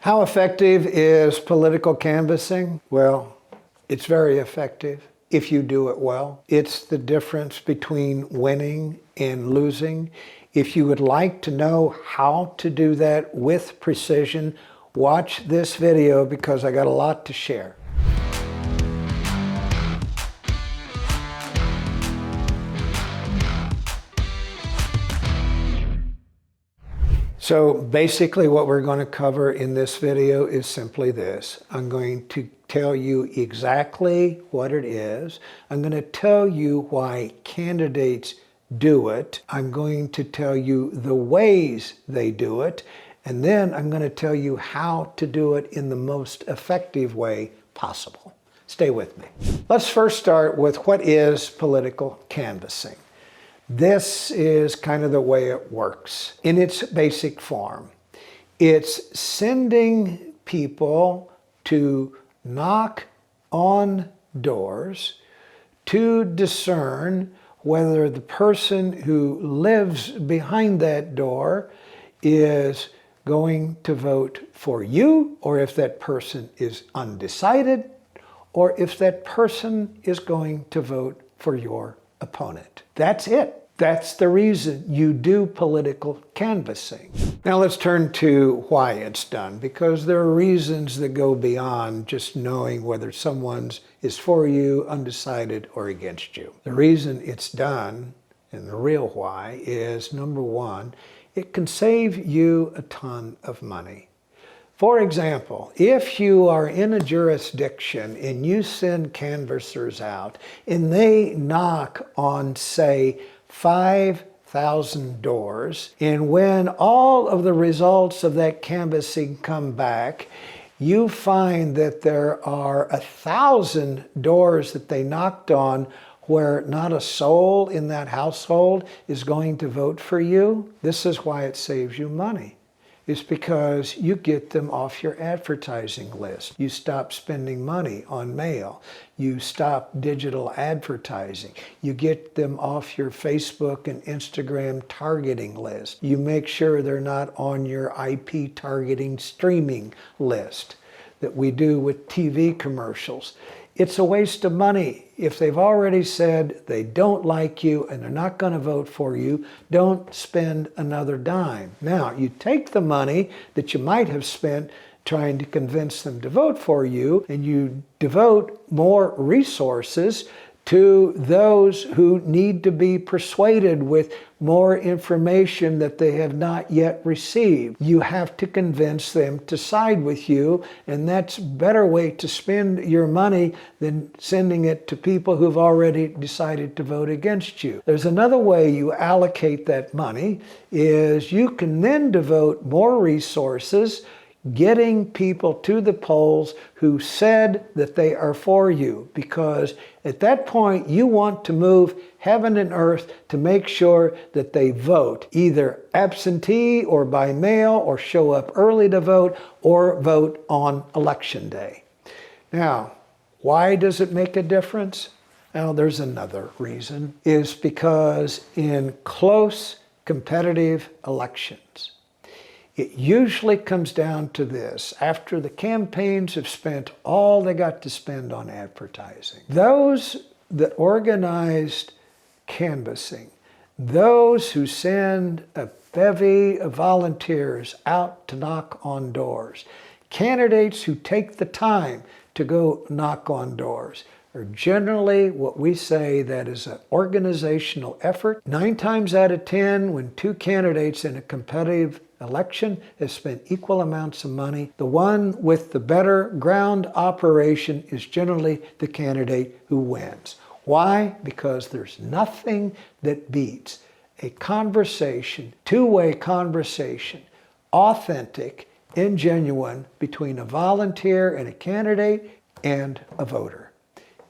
How effective is political canvassing? Well, it's very effective if you do it well. It's the difference between winning and losing. If you would like to know how to do that with precision, watch this video because I got a lot to share. So basically what we're going to cover in this video is simply this. I'm going to tell you exactly what it is. I'm going to tell you why candidates do it. I'm going to tell you the ways they do it. And then I'm going to tell you how to do it in the most effective way possible. Stay with me. Let's first start with what is political canvassing. This is kind of the way it works in its basic form. It's sending people to knock on doors to discern whether the person who lives behind that door is going to vote for you, or if that person is undecided, or if that person is going to vote for your opponent. That's it. That's the reason you do political canvassing. Now let's turn to why it's done, because there are reasons that go beyond just knowing whether someone's is for you, undecided, or against you. The reason it's done, and the real why, is number one, it can save you a ton of money. For example, if you are in a jurisdiction and you send canvassers out and they knock on, say, 5,000 doors, and when all of the results of that canvassing come back, you find that there are 1,000 doors that they knocked on where not a soul in that household is going to vote for you. This is why it saves you money. It's because you get them off your advertising list. You stop spending money on mail. You stop digital advertising. You get them off your Facebook and Instagram targeting list. You make sure they're not on your IP targeting streaming list that we do with TV commercials. It's a waste of money. If they've already said they don't like you and they're not going to vote for you, don't spend another dime. Now, you take the money that you might have spent trying to convince them to vote for you, and you devote more resources to those who need to be persuaded with more information that they have not yet received. You have to convince them to side with you, and that's a better way to spend your money than sending it to people who've already decided to vote against you. There's another way you allocate that money, is you can then devote more resources getting people to the polls who said that they are for you, because at that point you want to move heaven and earth to make sure that they vote, either absentee or by mail, or show up early to vote, or vote on election day. Now, why does it make a difference? Well, there's another reason, is because in close competitive elections, it usually comes down to this. After the campaigns have spent all they got to spend on advertising, those that organized canvassing, those who send a bevy of volunteers out to knock on doors, candidates who take the time to go knock on doors, are generally what we say that is an organizational effort. 9 times out of 10, when two candidates in a competitive election have spent equal amounts of money, the one with the better ground operation is generally the candidate who wins. Why? Because there's nothing that beats a conversation, two-way conversation, authentic and genuine, between a volunteer and a candidate and a voter.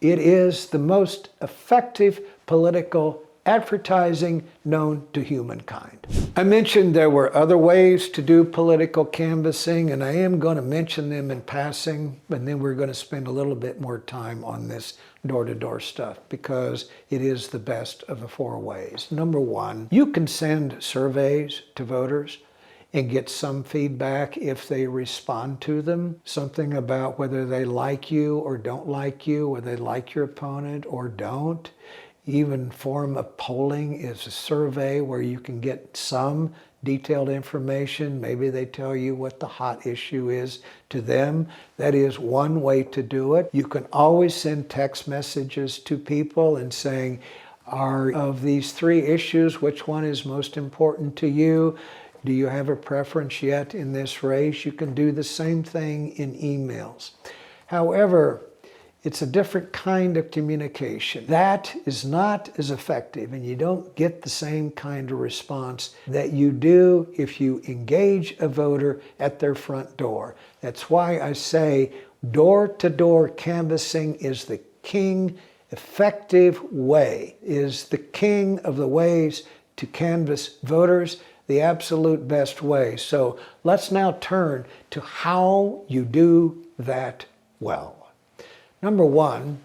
It is the most effective political advertising known to humankind. I mentioned there were other ways to do political canvassing, and I am going to mention them in passing, and then we're going to spend a little bit more time on this door-to-door stuff because it is the best of the 4 ways. Number 1, you can send surveys to voters. and get some feedback if they respond to them. Something about whether they like you or don't like you, whether they like your opponent or don't. Even form of polling is a survey where you can get some detailed information. Maybe they tell you what the hot issue is to them. That is one way to do it. You can always send text messages to people and saying, of these 3 issues, which one is most important to you? Do you have a preference yet in this race? You can do the same thing in emails. However, it's a different kind of communication. That is not as effective, and you don't get the same kind of response that you do if you engage a voter at their front door. That's why I say door-to-door canvassing is the king, effective way, is the king of the ways to canvass voters, the absolute best way. So let's now turn to how you do that well. Number 1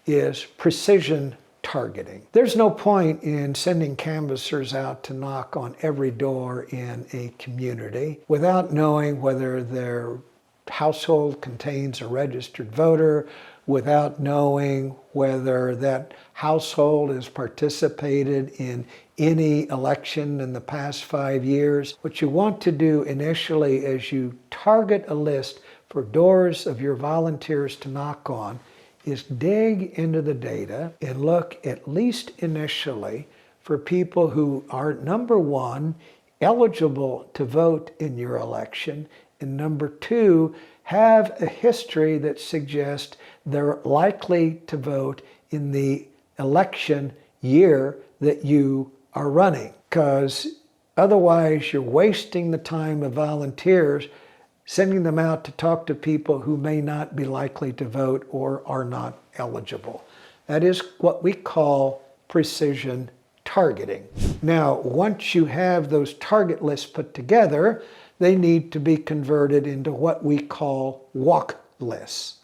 is precision targeting. There's no point in sending canvassers out to knock on every door in a community without knowing whether their household contains a registered voter, without knowing whether that household has participated in any election in the past 5 years. What you want to do initially is you target a list for doors of your volunteers to knock on is dig into the data and look, at least initially, for people who are, number 1, eligible to vote in your election, and number 2, have a history that suggests they're likely to vote in the election year that you are running. Because otherwise you're wasting the time of volunteers sending them out to talk to people who may not be likely to vote or are not eligible. That is what we call precision targeting. Now, once you have those target lists put together, they need to be converted into what we call walk lists.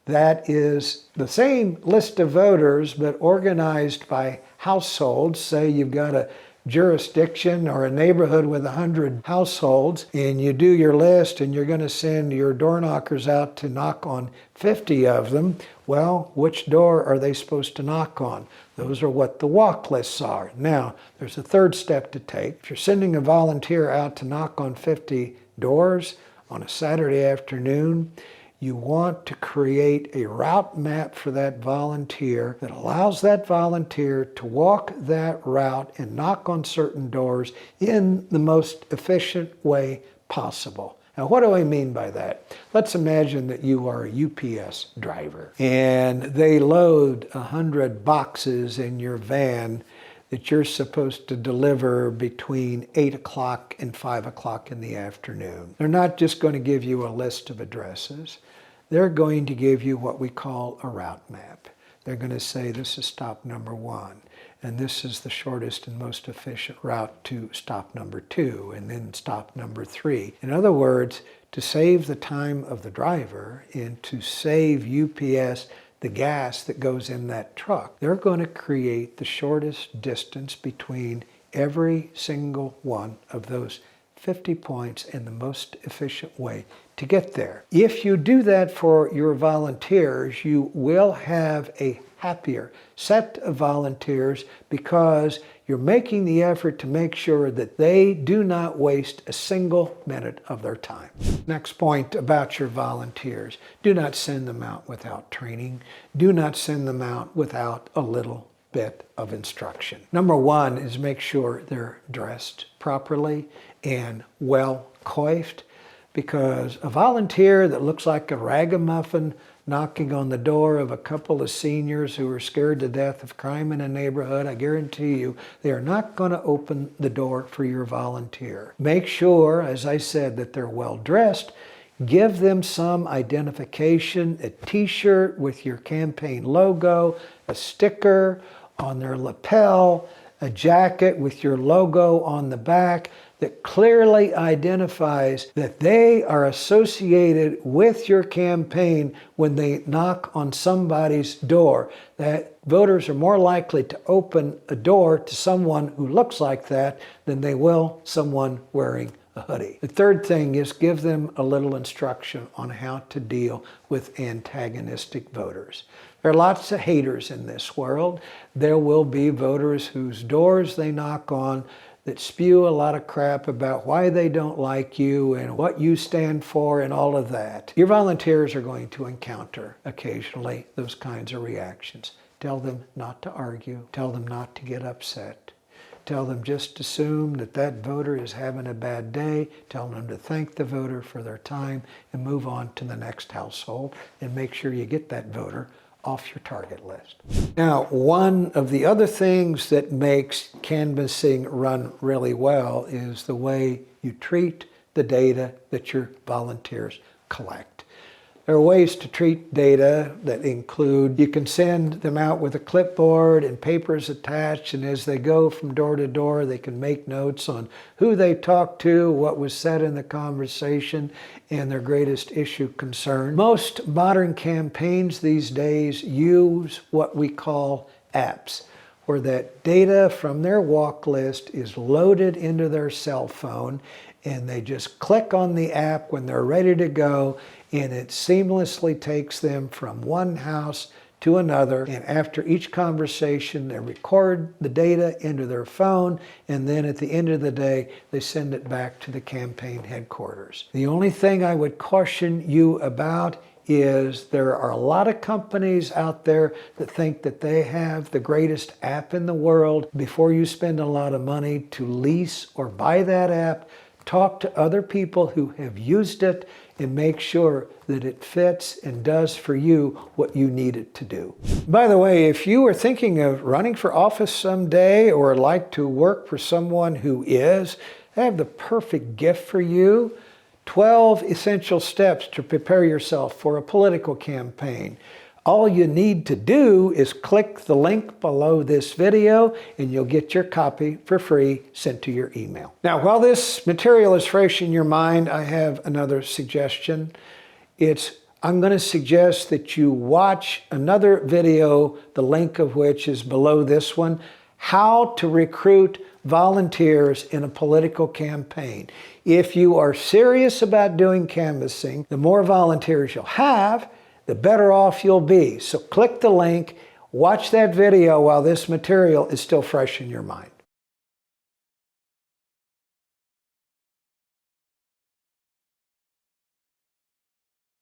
That is the same list of voters, but organized by households. Say you've got a jurisdiction or a neighborhood with 100 households, and you do your list and you're going to send your door knockers out to knock on 50 of them. Well, which door are they supposed to knock on? Those are what the walk lists are. Now, there's a third step to take. If you're sending a volunteer out to knock on 50 doors on a Saturday afternoon, you want to create a route map for that volunteer that allows that volunteer to walk that route and knock on certain doors in the most efficient way possible. Now, what do I mean by that? Let's imagine that you are a UPS driver and they load 100 boxes in your van that you're supposed to deliver between 8 o'clock and 5 o'clock in the afternoon. They're not just going to give you a list of addresses. They're going to give you what we call a route map. They're going to say this is stop number 1, and this is the shortest and most efficient route to stop number 2, and then stop number 3. In other words, to save the time of the driver and to save UPS the gas that goes in that truck, they're going to create the shortest distance between every single one of those 50 points in the most efficient way to get there. If you do that for your volunteers, you will have a happier set of volunteers because you're making the effort to make sure that they do not waste a single minute of their time. Next point about your volunteers. Do not send them out without training. Do not send them out without a little bit of instruction. Number 1 is make sure they're dressed properly and well coiffed, because a volunteer that looks like a ragamuffin knocking on the door of a couple of seniors who are scared to death of crime in a neighborhood, I guarantee you, they are not going to open the door for your volunteer. Make sure, as I said, that they're well dressed. Give them some identification, a t-shirt with your campaign logo, a sticker on their lapel, a jacket with your logo on the back that clearly identifies that they are associated with your campaign when they knock on somebody's door. That voters are more likely to open a door to someone who looks like that than they will someone wearing a hoodie. The third thing is give them a little instruction on how to deal with antagonistic voters. There are lots of haters in this world. There will be voters whose doors they knock on that spew a lot of crap about why they don't like you and what you stand for and all of that. Your volunteers are going to encounter occasionally those kinds of reactions. Tell them not to argue. Tell them not to get upset. Tell them just assume that that voter is having a bad day. Tell them to thank the voter for their time and move on to the next household, and make sure you get that voter off your target list. Now, one of the other things that makes canvassing run really well is the way you treat the data that your volunteers collect. There are ways to treat data that include, you can send them out with a clipboard and papers attached, and as they go from door to door, they can make notes on who they talked to, what was said in the conversation, and their greatest issue concern. Most modern campaigns these days use what we call apps, where that data from their walk list is loaded into their cell phone, and they just click on the app when they're ready to go, and it seamlessly takes them from one house to another. And after each conversation, they record the data into their phone, and then at the end of the day, they send it back to the campaign headquarters. The only thing I would caution you about is there are a lot of companies out there that think that they have the greatest app in the world. Before you spend a lot of money to lease or buy that app, talk to other people who have used it and make sure that it fits and does for you what you need it to do. By the way, if you are thinking of running for office someday or like to work for someone who is, I have the perfect gift for you. 12 essential steps to prepare yourself for a political campaign. All you need to do is click the link below this video and you'll get your copy for free sent to your email. Now, while this material is fresh in your mind, I have another suggestion. I'm going to suggest that you watch another video, the link of which is below this one, How to Recruit Volunteers in a Political Campaign. If you are serious about doing canvassing, the more volunteers you'll have, the better off you'll be. So click the link, watch that video while this material is still fresh in your mind.